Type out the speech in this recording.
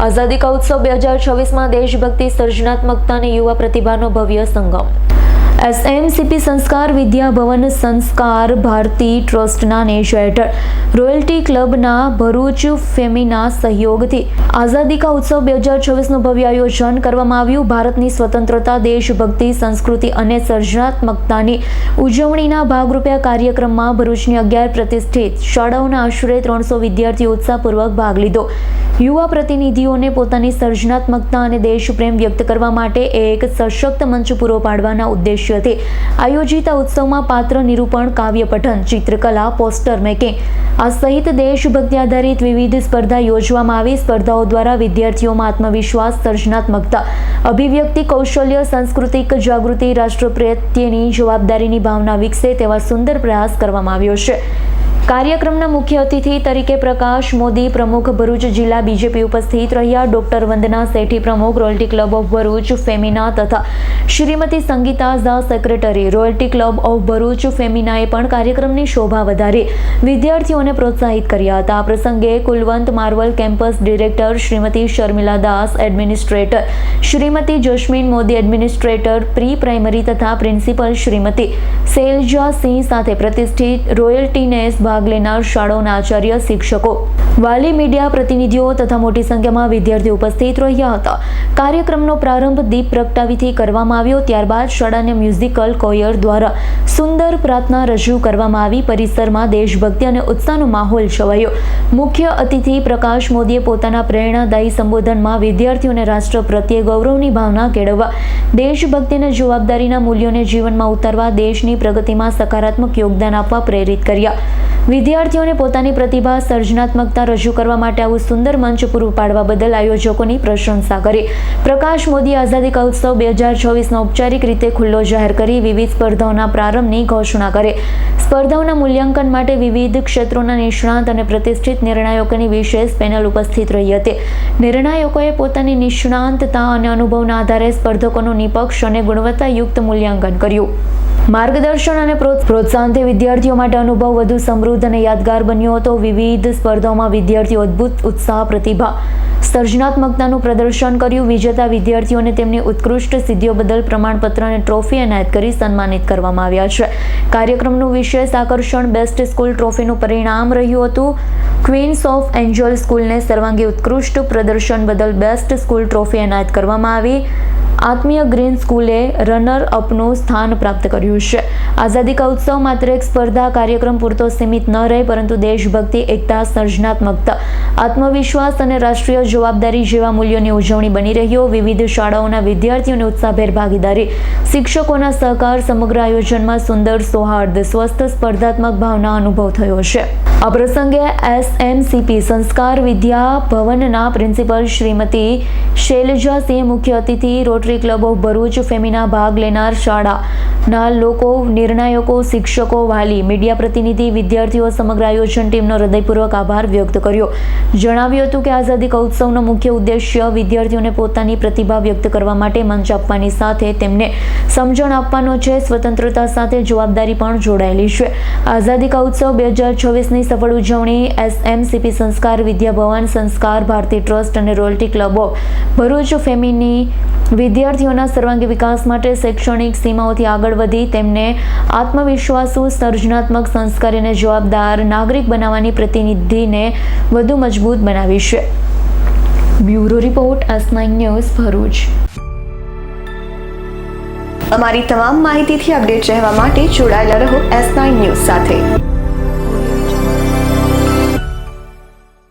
આઝાદી કા ઉત્સવ 2026માં દેશભક્તિ, સર્જનાત્મકતા અને યુવા પ્રતિભાનો ભવ્ય સંગમ. એસએમસીપી સંસ્કાર વિદ્યા ભવન સંસ્કાર ભારતી ટ્રસ્ટના નેજા હેઠળ રોયલ્ટી ક્લબના ભરૂચ ફેમીના સહયોગથી આઝાદી કા ઉત્સવ 2026નું ભવ્ય આયોજન કરવામાં આવ્યું. ભારતની સ્વતંત્રતા, દેશભક્તિ, સંસ્કૃતિ અને સર્જનાત્મકતાની ઉજવણીના ભાગરૂપે આ કાર્યક્રમમાં ભરૂચની 11 પ્રતિષ્ઠિત શાળાઓના આશરે 300 વિદ્યાર્થીઓ ઉત્સાહપૂર્વક ભાગ લીધો. યુવા પ્રતિનિધિઓને પોતાની સર્જનાત્મકતા અને દેશપ્રેમ વ્યક્ત કરવા માટે એક સશક્ત મંચ પૂરો પાડવાના ઉદ્દેશ્યથી આયોજિત આ ઉત્સવમાં પાત્ર નિરૂપણ, કાવ્ય પઠન, ચિત્રકલા, પોસ્ટર મેકિંગ આ સહિત દેશભક્તિ આધારિત વિવિધ સ્પર્ધા યોજવામાં આવી. સ્પર્ધાઓ દ્વારા વિદ્યાર્થીઓમાં આત્મવિશ્વાસ, સર્જનાત્મકતા, અભિવ્યક્તિ કૌશલ્ય, સાંસ્કૃતિક જાગૃતિ, રાષ્ટ્ર પ્રત્યેની જવાબદારીની ભાવના વિકસે તેવા સુંદર પ્રયાસ કરવામાં આવ્યો છે. કાર્યક્રમના મુખ્ય અતિથિ તરીકે પ્રકાશ મોદી પ્રમુખ ભરૂચ જિલ્લા બીજેપી ઉપસ્થિત રહ્યા. ડોક્ટર વંદના સેઠી પ્રમુખ royalty club of Bharuch Femina તથા Shrimati Sangeeta Jha secretary royalty club of Bharuch ફેમિનાએ પણ કાર્યક્રમની શોભા વધારી વિદ્યાર્થીઓને પ્રોત્સાહિત કર્યા હતા. આ પ્રસંગે Kulvant marvel campus director Shrimati Sharmila Das, administrator Shrimati Jasmine Modi, administrator pre primary તથા પ્રિન્સિપલ શ્રીમતી શૈલજા સિંહ સાથે પ્રતિષ્ઠિત રોયલ્ટીને ભાગ લેનાર શાળાઓના આચાર્ય, શિક્ષકો, વાલી, મીડિયા પ્રતિનિધિઓ તથા મોટી સંખ્યામાં વિદ્યાર્થીઓ ઉપસ્થિત રહ્યા હતા. કાર્યક્રમનો પ્રારંભ દીપ પ્રગટાવીથી કરવામાં આવ્યો. ત્યારબાદ શાળાના મ્યુઝિકલ કોયર દ્વારા સુંદર પ્રાર્થના રજૂ કરવામાં આવી. પરિસરમાં દેશભક્તિ અને ઉત્સાહનો માહોલ છવાયો. મુખ્ય અતિથિ પ્રકાશ મોદીએ પોતાના પ્રેરણાદાયી સંબોધનમાં વિદ્યાર્થીઓને રાષ્ટ્ર પ્રત્યે ગૌરવની ભાવના કેળવવા, દેશભક્તિ અને જવાબદારીના મૂલ્યોને જીવનમાં ઉતારવા, દેશની પ્રગતિમાં સકારાત્મક યોગદાન આપવા પ્રેરિત કર્યા. વિદ્યાર્થીઓને પોતાની પ્રતિભા, સર્જનાત્મકતા રજૂ કરવા માટે આવું સુંદર મંચ પૂરું પાડવા બદલ આયોજકોની પ્રશંસા કરી. પ્રકાશ મોદીએ આઝાદી કા ઉત્સવ 2026નો ઔપચારિક રીતે ખુલ્લો જાહેર કરી વિવિધ સ્પર્ધાઓના પ્રારંભની ઘોષણા કરી. સ્પર્ધાઓના મૂલ્યાંકન માટે વિવિધ ક્ષેત્રોના નિષ્ણાત અને પ્રતિષ્ઠિત નિર્ણાયકોની વિશેષ પેનલ ઉપસ્થિત રહી હતી. નિર્ણાયકોએ પોતાની નિષ્ણાંતતા અને અનુભવના આધારે સ્પર્ધકોનું નિષ્પક્ષ અને ગુણવત્તાયુક્ત મૂલ્યાંકન કર્યું. માર્ગદર્શન અને પ્રોત્સાહનથી વિદ્યાર્થીઓ માટે અનુભવ વધુ સમૃદ્ધ અને યાદગાર બન્યો હતો. વિવિધ સ્પર્ધાઓમાં વિદ્યાર્થીઓ અદ્ભુત ઉત્સાહ, પ્રતિભા, સર્જનાત્મકતાનું પ્રદર્શન કર્યું. વિજેતા વિદ્યાર્થીઓને તેમની ઉત્કૃષ્ટ સિદ્ધિઓ બદલ પ્રમાણપત્ર અને ટ્રોફી એનાયત કરી સન્માનિત કરવામાં આવ્યા છે. કાર્યક્રમનું વિશેષ આકર્ષણ બેસ્ટ સ્કૂલ ટ્રોફીનું પરિણામ રહ્યું હતું. ક્વીન્સ ઓફ એન્જલ સ્કૂલને સર્વાંગી ઉત્કૃષ્ટ પ્રદર્શન બદલ બેસ્ટ સ્કૂલ ટ્રોફી એનાયત કરવામાં આવી. આત્મીય ગ્રીન સ્કૂલે રનર અપનું સ્થાન પ્રાપ્ત કર્યું છે. આઝાદી કા ઉત્સવ માત્ર એક સ્પર્ધા કાર્યક્રમ પૂરતો સીમિત ન રહે, પરંતુ દેશભક્તિ, એકતા, સર્જનાત્મકતા, આત્મવિશ્વાસ અને રાષ્ટ્રીય જવાબદારી જેવા મૂલ્યોની ઉજવણી બની રહ્યો. વિવિધ શાળાઓના વિદ્યાર્થીઓને ઉત્સાહભેર ભાગીદારી, શિક્ષકોના સહકાર, સમગ્ર આયોજનમાં સુંદર, સૌહાર્દ, સ્વસ્થ, સ્પર્ધાત્મક ભાવના અનુભવ થયો છે. આ પ્રસંગે એસએમસીપી સંસ્કાર વિદ્યા ભવનના પ્રિન્સિપલ શ્રીમતી શૈલજા સિંહ, મુખ્ય અતિથિ rotary club of Bharuch Femina, ભાગ લેનાર શાળાના લોકો, નિર્ણાયકો, શિક્ષકો, વાલી, મીડિયા પ્રતિનિધિ, વિદ્યાર્થીઓ સમગ્ર આયોજન ટીમનો હૃદયપૂર્વક આભાર વ્યક્ત કર્યો. જણાવ્યું હતું કે આઝાદી કા ઉત્સવનો મુખ્ય ઉદ્દેશ્ય વિદ્યાર્થીઓને પોતાની પ્રતિભા વ્યક્ત કરવા માટે મંચ આપવાની સાથે તેમને સમજણ આપવાનો છે. સ્વતંત્રતા સાથે જવાબદારી પણ જોડાયેલી છે. આઝાદી કા ઉત્સવ 2026ની સફળ ઉજવણી એસએમસીપી સંસ્કાર વિદ્યા ભવન સંસ્કાર ભારતી ટ્રસ્ટ અને રોયલ્ટી ક્લબ ઓફ ભરૂચ ફેમિની વિદ્યાર્થીઓના સર્વાંગી વિકાસ માટે શૈક્ષણિક સીમાઓથી આગળ વધી તેમને આત્મવિશ્વાસુ, સર્જનાત્મક, સંસ્કારી અને જવાબદાર નાગરિક બનાવવાની પ્રતિનિધિને વધુ મજબૂત બનાવી છે. Bureau report, S9 news, Bharuch. અમારી તમામ માહિતીથી અપડેટ રહેવા માટે જોડાયેલા રહો S9 ન્યૂઝ સાથે.